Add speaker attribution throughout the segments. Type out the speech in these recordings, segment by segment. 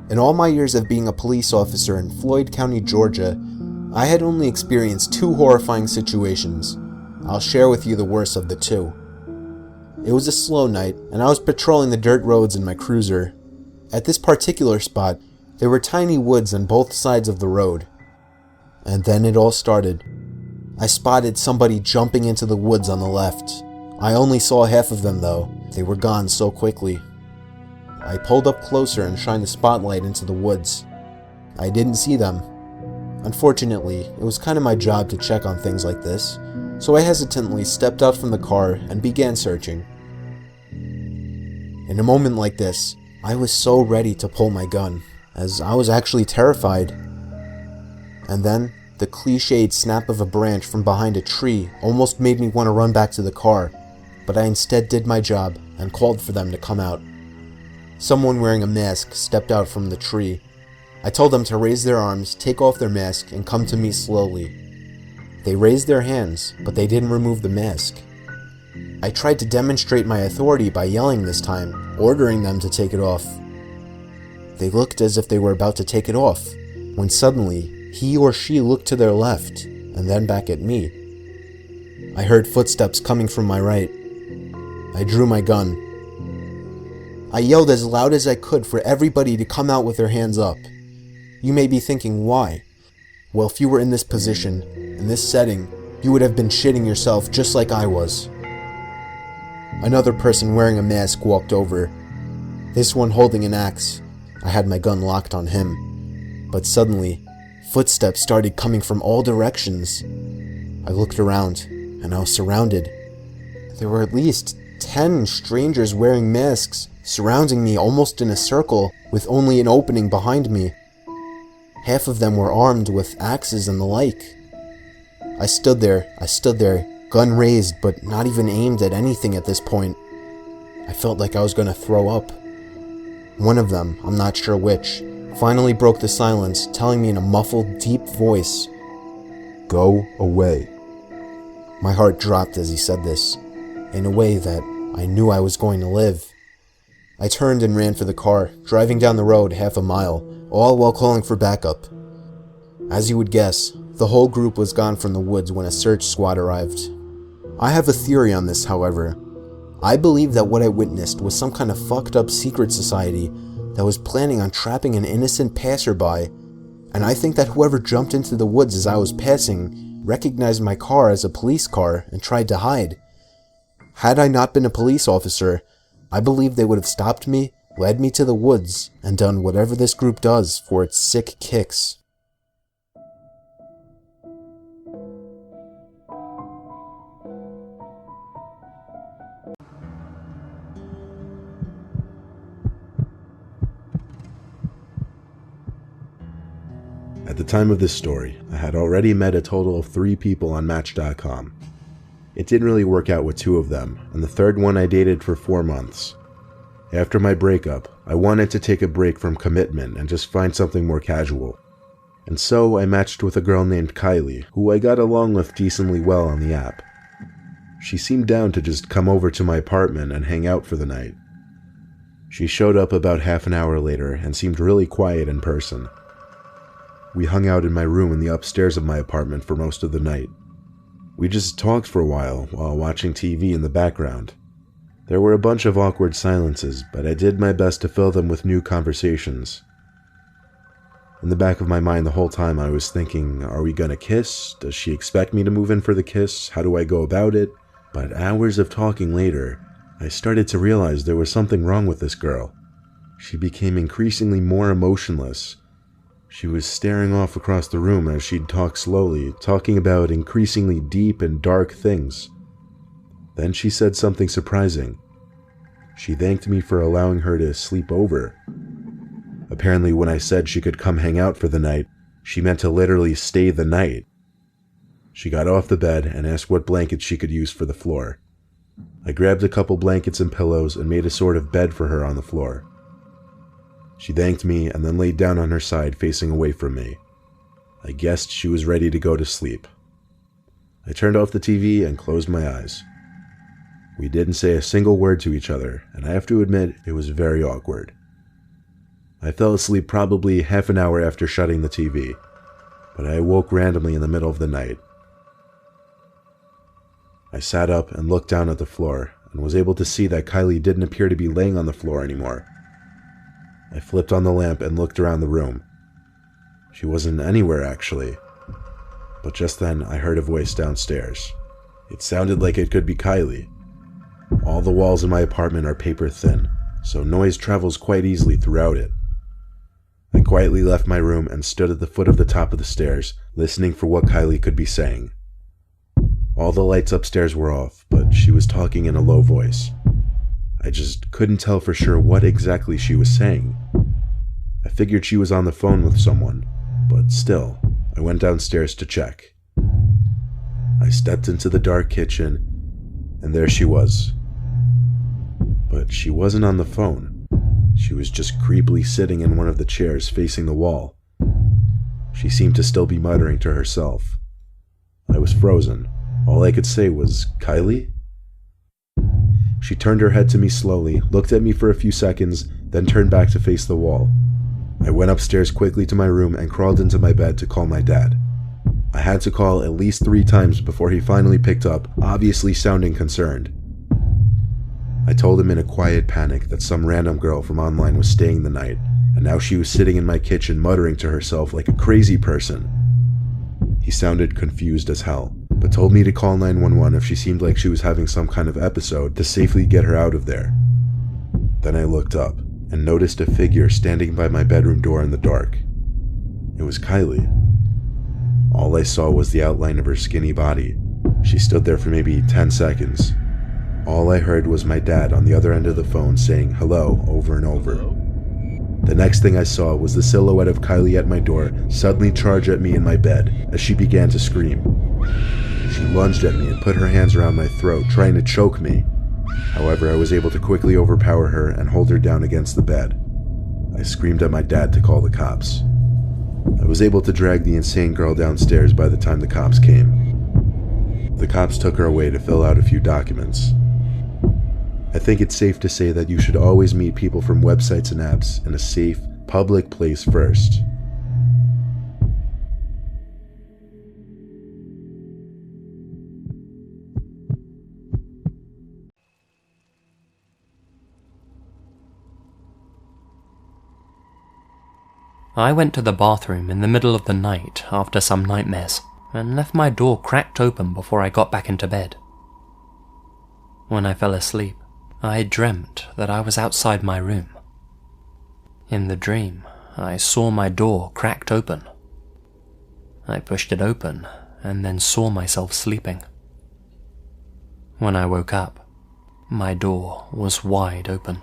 Speaker 1: In all my years of being a police officer in Floyd County, Georgia, I had only experienced 2 horrifying situations. I'll share with you the worst of the 2. It was a slow night, and I was patrolling the dirt roads in my cruiser. At this particular spot, there were tiny woods on both sides of the road. And then it all started. I spotted somebody jumping into the woods on the left. I only saw half of them though. They were gone so quickly. I pulled up closer and shined the spotlight into the woods. I didn't see them. Unfortunately, it was kind of my job to check on things like this, so I hesitantly stepped out from the car and began searching. In a moment like this, I was so ready to pull my gun, as I was actually terrified. And then, the cliched snap of a branch from behind a tree almost made me want to run back to the car, but I instead did my job and called for them to come out. Someone wearing a mask stepped out from the tree. I told them to raise their arms, take off their mask, and come to me slowly. They raised their hands, but they didn't remove the mask. I tried to demonstrate my authority by yelling this time, ordering them to take it off. They looked as if they were about to take it off, when suddenly, he or she looked to their left, and then back at me. I heard footsteps coming from my right. I drew my gun. I yelled as loud as I could for everybody to come out with their hands up. You may be thinking, why? Well, if you were in this position, in this setting, you would have been shitting yourself just like I was. Another person wearing a mask walked over. This one holding an axe. I had my gun locked on him. But suddenly, footsteps started coming from all directions. I looked around, and I was surrounded. There were at least 10 strangers wearing masks, surrounding me almost in a circle, with only an opening behind me. Half of them were armed with axes and the like. I stood there, gun raised, but not even aimed at anything at this point. I felt like I was going to throw up. One of them, I'm not sure which, finally broke the silence, telling me in a muffled, deep voice, "Go away." My heart dropped as he said this, in a way that I knew I was going to live. I turned and ran for the car, driving down the road half a mile, all while calling for backup. As you would guess, the whole group was gone from the woods when a search squad arrived. I have a theory on this, however. I believe that what I witnessed was some kind of fucked up secret society that was planning on trapping an innocent passerby, and I think that whoever jumped into the woods as I was passing recognized my car as a police car and tried to hide. Had I not been a police officer, I believe they would have stopped me, led me to the woods, and done whatever this group does for its sick kicks.
Speaker 2: At the time of this story, I had already met a total of 3 people on Match.com. It didn't really work out with 2 of them, and the third one I dated for 4 months. After my breakup, I wanted to take a break from commitment and just find something more casual. And so I matched with a girl named Kylie, who I got along with decently well on the app. She seemed down to just come over to my apartment and hang out for the night. She showed up about half an hour later and seemed really quiet in person. We hung out in my room in the upstairs of my apartment for most of the night. We just talked for a while watching TV in the background. There were a bunch of awkward silences, but I did my best to fill them with new conversations. In the back of my mind the whole time I was thinking, are we gonna kiss? Does she expect me to move in for the kiss? How do I go about it? But hours of talking later, I started to realize there was something wrong with this girl. She became increasingly more emotionless. She was staring off across the room as she'd talk slowly, talking about increasingly deep and dark things. Then she said something surprising. She thanked me for allowing her to sleep over. Apparently, when I said she could come hang out for the night, she meant to literally stay the night. She got off the bed and asked what blankets she could use for the floor. I grabbed a couple blankets and pillows and made a sort of bed for her on the floor. She thanked me and then laid down on her side facing away from me. I guessed she was ready to go to sleep. I turned off the TV and closed my eyes. We didn't say a single word to each other, and I have to admit it was very awkward. I fell asleep probably half an hour after shutting the TV, but I awoke randomly in the middle of the night. I sat up and looked down at the floor and was able to see that Kylie didn't appear to be laying on the floor anymore. I flipped on the lamp and looked around the room. She wasn't anywhere actually, but just then I heard a voice downstairs. It sounded like it could be Kylie. All the walls in my apartment are paper thin, so noise travels quite easily throughout it. I quietly left my room and stood at the foot of the top of the stairs, listening for what Kylie could be saying. All the lights upstairs were off, but she was talking in a low voice. I just couldn't tell for sure what exactly she was saying. I figured she was on the phone with someone, but still, I went downstairs to check. I stepped into the dark kitchen, and there she was. But she wasn't on the phone. She was just creepily sitting in one of the chairs facing the wall. She seemed to still be muttering to herself. I was frozen. All I could say was, "Kylie?" She turned her head to me slowly, looked at me for a few seconds, then turned back to face the wall. I went upstairs quickly to my room and crawled into my bed to call my dad. I had to call at least 3 times before he finally picked up, obviously sounding concerned. I told him in a quiet panic that some random girl from online was staying the night, and now she was sitting in my kitchen muttering to herself like a crazy person. He sounded confused as hell, but told me to call 911 if she seemed like she was having some kind of episode to safely get her out of there. Then I looked up and noticed a figure standing by my bedroom door in the dark. It was Kylie. All I saw was the outline of her skinny body. She stood there for maybe 10 seconds. All I heard was my dad on the other end of the phone saying hello over and over. The next thing I saw was the silhouette of Kylie at my door suddenly charge at me in my bed as she began to scream. She lunged at me and put her hands around my throat, trying to choke me. However, I was able to quickly overpower her and hold her down against the bed. I screamed at my dad to call the cops. I was able to drag the insane girl downstairs by the time the cops came. The cops took her away to fill out a few documents. I think it's safe to say that you should always meet people from websites and apps in a safe, public place first.
Speaker 3: I went to the bathroom in the middle of the night after some nightmares, and left my door cracked open before I got back into bed. When I fell asleep, I dreamt that I was outside my room. In the dream, I saw my door cracked open. I pushed it open and then saw myself sleeping. When I woke up, my door was wide open.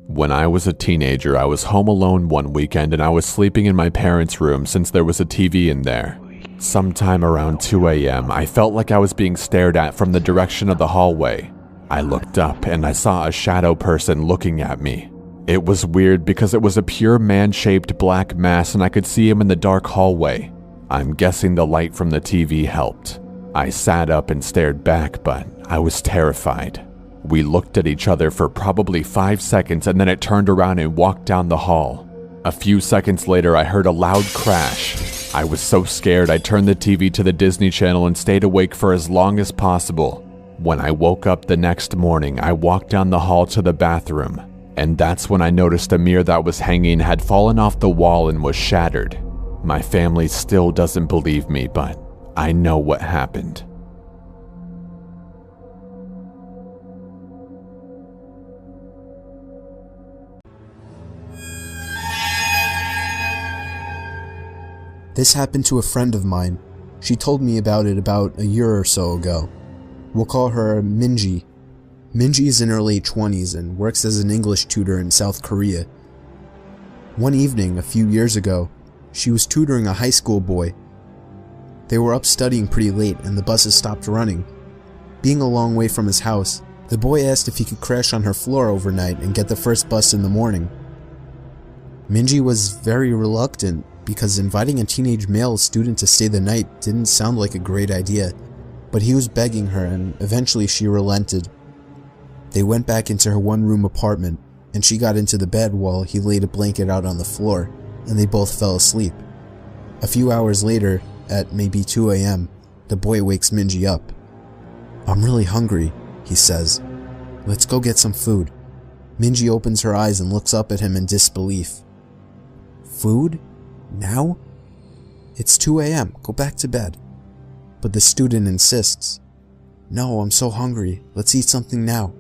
Speaker 4: When I was a teenager, I was home alone one weekend and I was sleeping in my parents' room since there was a TV in there. Sometime around 2 a.m., I felt like I was being stared at from the direction of the hallway. I looked up and I saw a shadow person looking at me. It was weird because it was a pure man-shaped black mass and I could see him in the dark hallway. I'm guessing the light from the TV helped. I sat up and stared back, but I was terrified. We looked at each other for probably 5 seconds and then it turned around and walked down the hall. A few seconds later, I heard a loud crash. I was so scared I turned the TV to the Disney Channel and stayed awake for as long as possible. When I woke up the next morning, I walked down the hall to the bathroom, and that's when I noticed a mirror that was hanging had fallen off the wall and was shattered. My family still doesn't believe me, but I know what happened.
Speaker 1: This happened to a friend of mine. She told me about it about a year or so ago. We'll call her Minji. Minji is in her late 20s and works as an English tutor in South Korea. One evening, a few years ago, she was tutoring a high school boy. They were up studying pretty late and the buses stopped running. Being a long way from his house, the boy asked if he could crash on her floor overnight and get the first bus in the morning. Minji was very reluctant because inviting a teenage male student to stay the night didn't sound like a great idea, but he was begging her and eventually she relented. They went back into her one-room apartment and she got into the bed while he laid a blanket out on the floor, and they both fell asleep. A few hours later, at maybe 2 a.m., the boy wakes Minji up. "I'm really hungry," he says. "Let's go get some food." Minji opens her eyes and looks up at him in disbelief. "Food? Now?" "It's 2 a.m. Go back to bed." But the student insists. "No, I'm so hungry. Let's eat something now."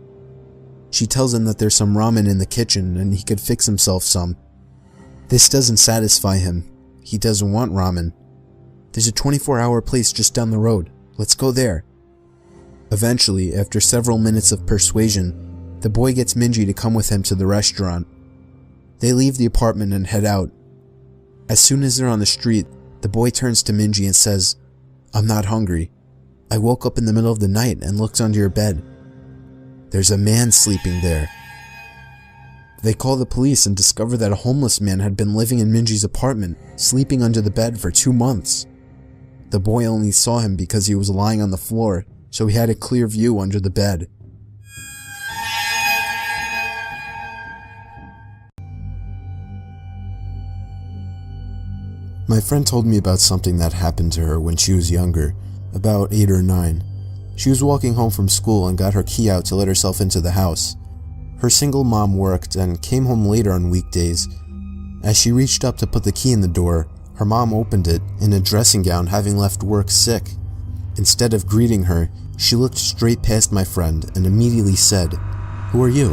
Speaker 1: She tells him that there's some ramen in the kitchen and he could fix himself some. This doesn't satisfy him. He doesn't want ramen. "There's a 24-hour place just down the road. Let's go there." Eventually, after several minutes of persuasion, the boy gets Minji to come with him to the restaurant. They leave the apartment and head out. As soon as they're on the street, the boy turns to Minji and says, "I'm not hungry. I woke up in the middle of the night and looked under your bed. There's a man sleeping there." They call the police and discover that a homeless man had been living in Minji's apartment, sleeping under the bed for 2 months. The boy only saw him because he was lying on the floor, so he had a clear view under the bed. My friend told me about something that happened to her when she was younger, about 8 or 9. She was walking home from school and got her key out to let herself into the house. Her single mom worked and came home later on weekdays. As she reached up to put the key in the door, her mom opened it in a dressing gown, having left work sick. Instead of greeting her, she looked straight past my friend and immediately said, "Who are you?"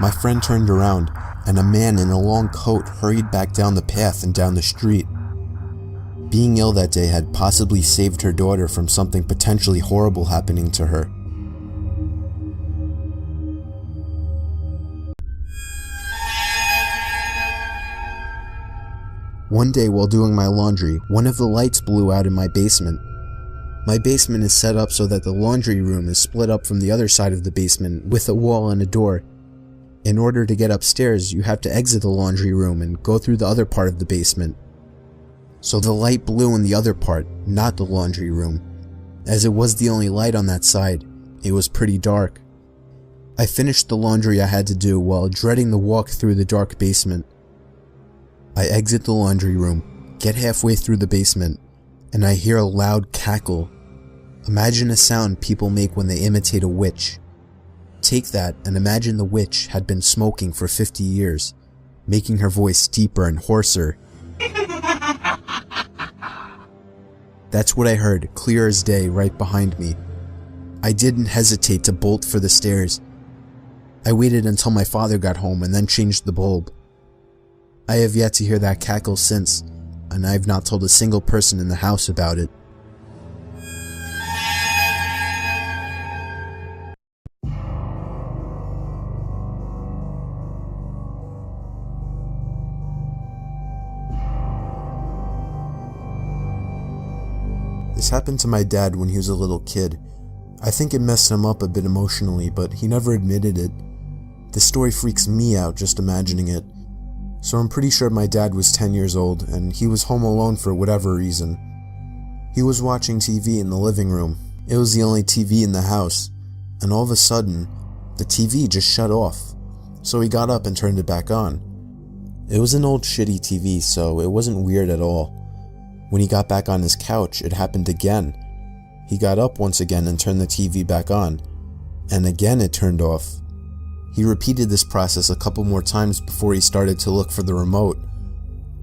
Speaker 1: My friend turned around, and a man in a long coat hurried back down the path and down the street. Being ill that day had possibly saved her daughter from something potentially horrible happening to her. One day while doing my laundry, one of the lights blew out in my basement. My basement is set up so that the laundry room is split up from the other side of the basement with a wall and a door. In order to get upstairs, you have to exit the laundry room and go through the other part of the basement. So the light blew in the other part, not the laundry room. As it was the only light on that side, it was pretty dark. I finished the laundry I had to do while dreading the walk through the dark basement. I exit the laundry room, get halfway through the basement, and I hear a loud cackle. Imagine a sound people make when they imitate a witch. Take that and imagine the witch had been smoking for 50 years, making her voice deeper and hoarser. That's what I heard, clear as day, right behind me. I didn't hesitate to bolt for the stairs. I waited until my father got home and then changed the bulb. I have yet to hear that cackle since, and I have not told a single person in the house about it. This happened to my dad when he was a little kid. I think it messed him up a bit emotionally, but he never admitted it. This story freaks me out just imagining it. So I'm pretty sure my dad was 10 years old, and he was home alone for whatever reason. He was watching TV in the living room. It was the only TV in the house, and all of a sudden, the TV just shut off. So he got up and turned it back on. It was an old shitty TV, so it wasn't weird at all. When he got back on his couch, it happened again. He got up once again and turned the TV back on, and again it turned off. He repeated this process a couple more times before he started to look for the remote.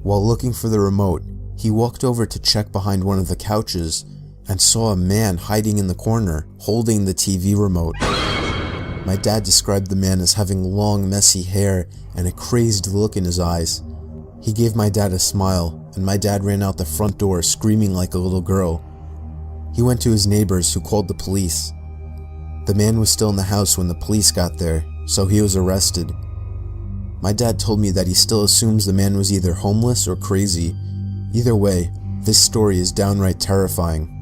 Speaker 1: While looking for the remote, he walked over to check behind one of the couches and saw a man hiding in the corner, holding the TV remote. My dad described the man as having long, messy hair and a crazed look in his eyes. He gave my dad a smile, and my dad ran out the front door screaming like a little girl. He went to his neighbors, who called the police. The man was still in the house when the police got there, so he was arrested. My dad told me that he still assumes the man was either homeless or crazy. Either way, this story is downright terrifying.